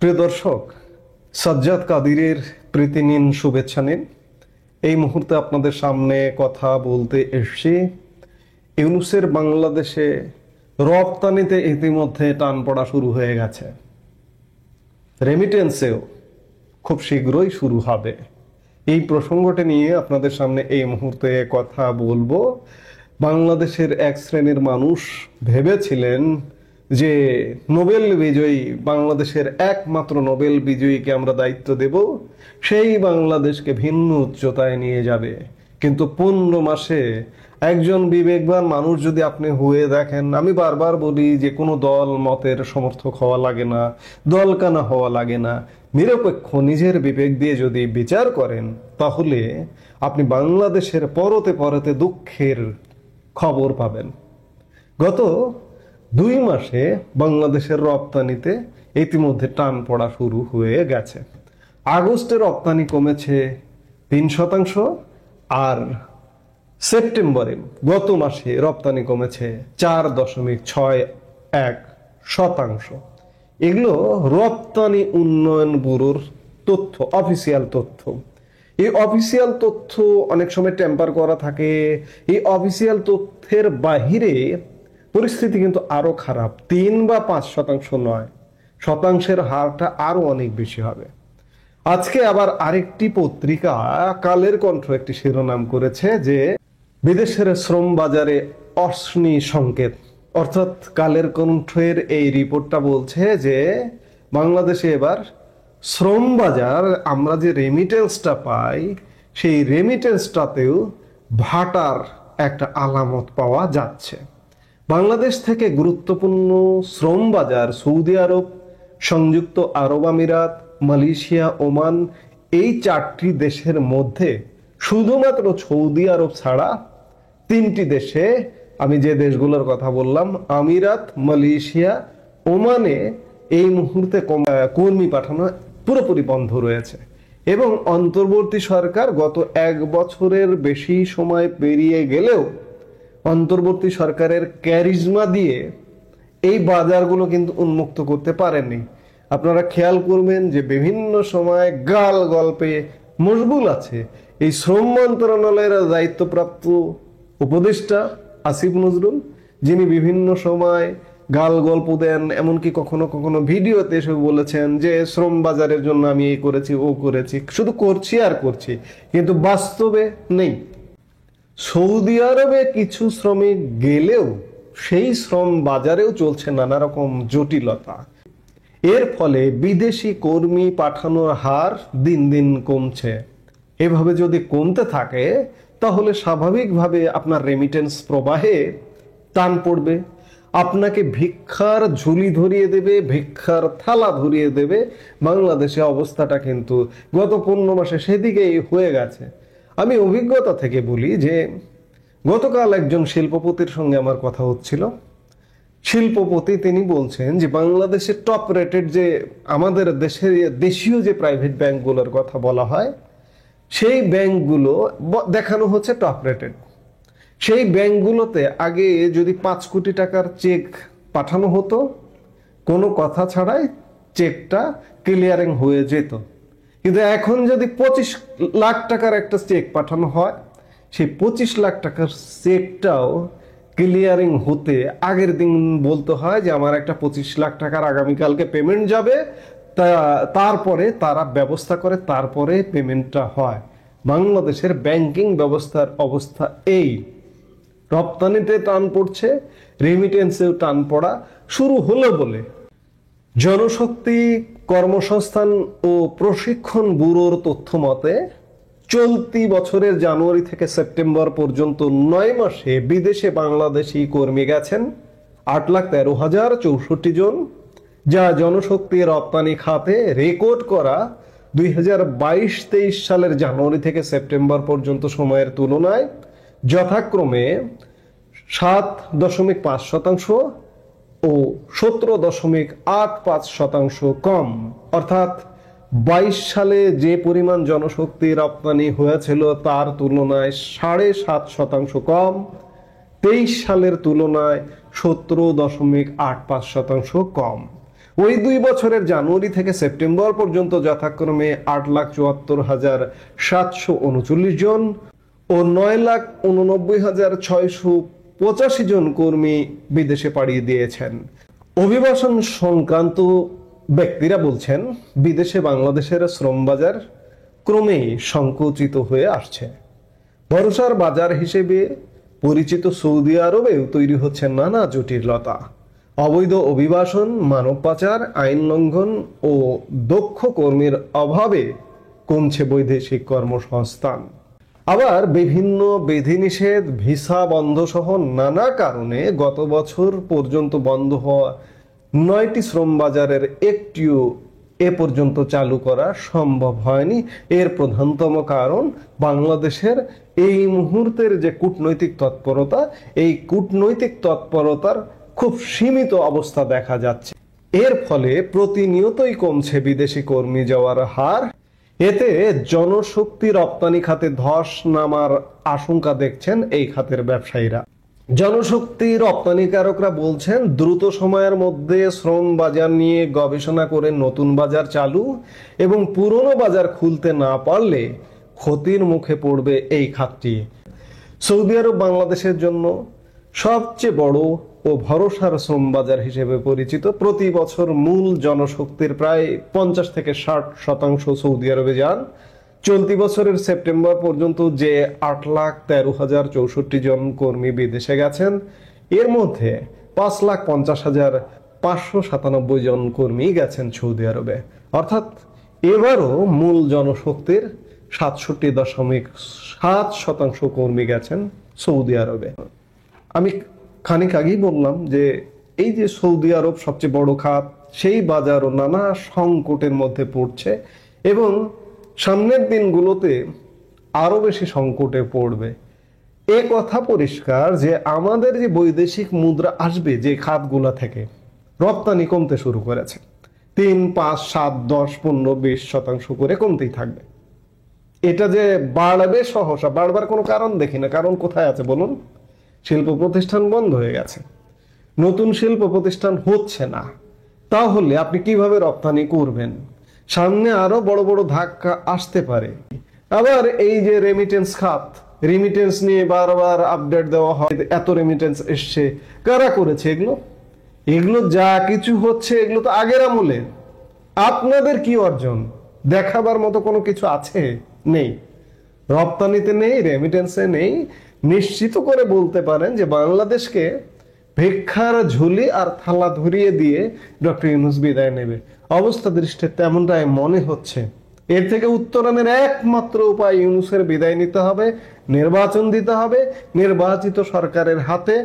প্রিয় দর্শক, সাজ্জাদ কাদিরের প্রীতি নিন, শুভেচ্ছা নিন। এই মুহূর্তে আপনাদের সামনে কথা বলতে এসেছি। ইউনূসের বাংলাদেশে রপ্তানিতে ইতিমধ্যে টান পড়া শুরু হয়ে গেছে, রেমিটেন্সেও খুব শীঘ্রই শুরু হবে। এই প্রসঙ্গটি নিয়ে আপনাদের সামনে এই মুহূর্তে কথা বলবো। বাংলাদেশের এক শ্রেণীর মানুষ ভেবেছিলেন যে নোবেল বিজয়ী, বাংলাদেশের একমাত্র নোবেল বিজয়ীকে আমরা দায়িত্ব দেব, সেই বাংলাদেশকে ভিন্ন উচ্চতায় নিয়ে যাবে। কিন্তু 15 মাসে একজন বিবেকবান মানুষ যদি আপনি হয়ে দেখেন, আমি বারবার বলি যে কোনো দল মতের সমর্থক হওয়া লাগে না, দলকানা হওয়া লাগে না, নিরপেক্ষ নিজের বিবেক দিয়ে যদি বিচার করেন, তাহলে আপনি বাংলাদেশের পরতে পরতে দুঃখের খবর পাবেন। গত 2 মাসে বাংলাদেশের রপ্তানিতে ইতিমধ্যে টান পড়া শুরু হয়ে গেছে। আগস্টে রপ্তানি কমেছে 3%, আর সেপ্টেম্বরে গত মাসে রপ্তানি কমেছে 4.61%। এগুলো রপ্তানি উন্নয়ন ব্যুরোর তথ্য, অফিসিয়াল তথ্য। এই অফিসিয়াল তথ্য অনেক সময় টেম্পার করা থাকে। এই অফিসিয়াল তথ্যের বাহিরে পরিস্থিতি কিন্তু আরো খারাপ। 3 বা 5% নয়, শতাংশের হারটা আরো অনেক বেশি হবে। আজকে আবার আরেকটি পত্রিকা কালের কণ্ঠ একটি শিরোনাম করেছে যে বিদেশের শ্রম বাজারে অশনি সংকেত। অর্থাৎ কালের কণ্ঠের এই রিপোর্টটা বলছে যে বাংলাদেশে এবার শ্রম বাজার, আমরা যে রেমিটেন্সটা পাই, সেই রেমিটেন্সটাতেও ভাটার একটা আলামত পাওয়া যাচ্ছে। বাংলাদেশ থেকে গুরুত্বপূর্ণ শ্রম বাজার সৌদি আরব, সংযুক্ত আরব আমিরাত, মালয়েশিয়া, ওমান, এই 4টি দেশের মধ্যে শুধুমাত্র সৌদি আরব ছাড়া 3টি দেশে, আমি যে দেশগুলোর কথা বললাম, আমিরাত, মালয়েশিয়া, ওমানে এই মুহূর্তে কর্মী পাঠানো পুরোপুরি বন্ধ রয়েছে। এবং অন্তর্বর্তী সরকার গত 1 বছরের বেশি সময় পেরিয়ে গেলেও অন্তর্বর্তী সরকারের ক্যারিজমা দিয়ে এই বাজারগুলো কিন্তু উন্মুক্ত করতে পারেননি। আপনারা খেয়াল করবেন যে বিভিন্ন সময় গাল গল্পে মশগুল আছে এই শ্রম মন্ত্রণালয়ের দায়িত্বপ্রাপ্ত উপদেষ্টা আসিফ নজরুল, যিনি বিভিন্ন সময় গাল গল্প দেন, এমনকি কখনো কখনো ভিডিওতে এসে বলেছেন যে শ্রম বাজারের জন্য আমি এই করেছি, ও করেছি, শুধু করছি আর করছি, কিন্তু বাস্তবে নেই। সৌদি আরবে কিছু শ্রমিক গেলেও সেই শ্রম বাজারেও চলছে নানা রকম জটিলতা। এর ফলে বিদেশি কর্মী পাঠানোর হার দিন দিন কমছে। এভাবে যদি কমতে থাকে তাহলে স্বাভাবিকভাবে আপনার রেমিটেন্স প্রবাহে টান পড়বে, আপনাকে ভিক্ষার ঝুলি ধরিয়ে দেবে, ভিক্ষার থালা ধরিয়ে দেবে। বাংলাদেশে অবস্থাটা কিন্তু গত 15 মাসে সেদিকেই হয়ে গেছে। আমি অভিজ্ঞতা থেকে বলি যে গতকাল একজন শিল্পপতির সঙ্গে আমার কথা হচ্ছিল। শিল্পপতি তিনি বলছেন যে বাংলাদেশের টপ রেটেড, যে আমাদের দেশের দেশীয় যে প্রাইভেট ব্যাংকগুলোর কথা বলা হয়, সেই ব্যাংকগুলো দেখানো হচ্ছে টপ রেটেড। সেই ব্যাংকগুলোতে আগে যদি 5 কোটি টাকার চেক পাঠানো হতো, কোনো কথা ছাড়াই চেকটা ক্লিয়ারিং হয়ে যেত। কিন্তু এখন যদি 25 লাখ টাকার একটা চেক পাঠানো হয়, সেই 25 লাখ টাকার চেকটাও ক্লিয়ারিং হতে আগের দিন বলতে হয় যে আমার একটা 25 লাখ টাকার আগামীকালকে পেমেন্ট যাবে, তারপরে তারা ব্যবস্থা করে, তারপরে পেমেন্টটা হয়। বাংলাদেশের ব্যাংকিং ব্যবস্থার অবস্থা এই। রপ্তানিতে টান পড়ছে, রেমিটেন্সেও টান পড়া শুরু হলো বলে জনশক্তি কর্মসংস্থান ও প্রশিক্ষণ ব্যুরোর তথ্য মতে চলতি বছরের জানুয়ারি থেকে সেপ্টেম্বর পর্যন্ত 9 মাসে বিদেশে বাংলাদেশি কর্মী গেছেন 8,13,064 জন, যা জনশক্তি রপ্তানি খাতে রেকর্ড করা 2022-23 সালের জানুয়ারি থেকে সেপ্টেম্বর পর্যন্ত সময়ের তুলনায় যথাক্রমে 7.5% ও 17.85% কম। অর্থাৎ 22 সালে যে পরিমাণ জনশক্তি রপ্তানি হয়েছিল তার তুলনায় 7.5% কম, 23 সালের তুলনায় 17.85% কম। ওই 2 বছরের জানুয়ারি থেকে সেপ্টেম্বর পর্যন্ত যথাক্রমে 8,74,739 জন ও 9,89,685 জন কর্মী বিদেশে পাড়িয়ে দিয়েছেন। অভিবাসন সংক্রান্ত ব্যক্তিরা বলছেন, বিদেশে বাংলাদেশের শ্রম বাজার ক্রমেই সংকুচিত হয়ে আসছে। ভরসার বাজার হিসেবে পরিচিত সৌদি আরবেও তৈরি হচ্ছে নানা জটিলতা। অবৈধ অভিবাসন, মানব পাচার, আইন লঙ্ঘন ও দক্ষ কর্মীর অভাবে কমছে বৈদেশিক কর্মসংস্থান। আবার বিভিন্ন বিধিনিষেধ, ভিসা বন্ধ সহ নানা কারণে গত বছর পর্যন্ত বন্ধ হওয়া 9টি শ্রম বাজারের একটিও এ পর্যন্ত চালু করা সম্ভব হয়নি। এর প্রধানতম কারণ বাংলাদেশের এই মুহূর্তের যে কূটনৈতিক তৎপরতা, এই কূটনৈতিক তৎপরতার খুব সীমিত অবস্থা দেখা যাচ্ছে। এর ফলে প্রতিনিয়তই কমছে বিদেশি কর্মী যাওয়ার হার। এতে জনশক্তি রপ্তানি খাতে ধস নামার আশঙ্কা দেখছেন এই খাতের ব্যবসায়ীরা। জনশক্তি রপ্তানিকারকরা বলছেন, দ্রুত সময়ের মধ্যে শ্রম বাজার নিয়ে গবেষণা করে নতুন বাজার চালু এবং পুরনো বাজার খুলতে না পারলে ক্ষতির মুখে পড়বে এই খাতটি। সৌদি আরব বাংলাদেশের জন্য সবচেয়ে বড় ও ভরসার শ্রম বাজার হিসেবে পরিচিত। প্রতি বছর মূল জনশক্তির প্রায় 50 থেকে 60% সৌদি আরবে যান। চলতি বছরের সেপ্টেম্বর পর্যন্ত যে 8,13,064 জন কর্মী বিদেশে গেছেন, এর মধ্যে 5,50,597 জন কর্মী গেছেন সৌদি আরবে। অর্থাৎ এবারও মূল জনশক্তির 67.7% কর্মী গেছেন সৌদি আরবে। আমি খানিক আগেই বললাম যে এই যে সৌদি আরব সবচেয়ে বড় খাত, সেই বাজারও নানা সংকটের মধ্যে পড়ছে এবং সামনের দিনগুলোতে আরো বেশি সংকটে পড়বে। এ কথা পরিষ্কার যে আমাদের যে বৈদেশিক মুদ্রা আসবে যে খাতগুলা থেকে, রপ্তানি কমতে শুরু করেছে। 3, 5, 7, 10, 15, 20% করে কমতেই থাকবে। এটা যে বাড়বে সহসা, বাড়বার কোনো কারণ দেখি না। কারণ কোথায় আছে বলুন? শিল্প প্রতিষ্ঠান বন্ধ হয়ে গেছে, নতুন শিল্প প্রতিষ্ঠান হচ্ছে না। তাহলে আপনি কিভাবে রপ্তানি করবেন? সামনে আরো বড় বড় ধাক্কা আসতে পারে। আবার এই যে রেমিটেন্স খাত, রেমিটেন্স নিয়ে বারবার আপডেট দেওয়া হয়, এত রেমিটেন্স এসছে, কারা করেছে এগুলো? এগুলো যা কিছু হচ্ছে এগুলো তো আগের আমলে। আপনাদের কি অর্জন দেখাবার মতো কোনো কিছু আছে? নেই। রপ্তানিতে নেই, রেমিটেন্সে নেই। নিশ্চিত করে বলতে পারেন যে বাংলাদেশকে ভিক্ষার ঝুলি আর থালা ধরিয়ে দিয়ে ডক্টর ইউনূস বিদায় নেবে। অবস্থা দৃষ্টিতে তেমনটাই মনে হচ্ছে। এর থেকে উত্তরণের একমাত্র উপায় ইউনূসের বিদায় নিতে হবে, নির্বাচন দিতে হবে, নির্বাচিত সরকারের হাতে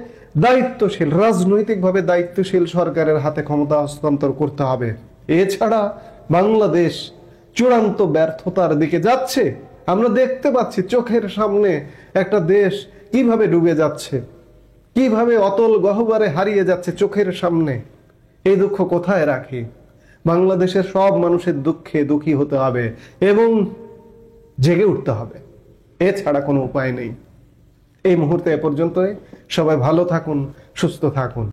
দায়িত্বশীল, রাজনৈতিকভাবে দায়িত্বশীল সরকারের হাতে ক্ষমতা হস্তান্তর করতে হবে। এছাড়া বাংলাদেশ চূড়ান্ত ব্যর্থতার দিকে যাচ্ছে। আমরা দেখতে পাচ্ছি চোখের সামনে একটা দেশ কিভাবে ডুবে যাচ্ছে, কিভাবে অতল গহ্বরে হারিয়ে যাচ্ছে চোখের সামনে। এই দুঃখ কোথায় রাখি? বাংলাদেশের সব মানুষের দুঃখে দুঃখী হতে হবে এবং জেগে উঠতে হবে। এছাড়া কোনো উপায় নেই। এই মুহূর্তে এ পর্যন্তই। সবাই ভালো থাকুন, সুস্থ থাকুন।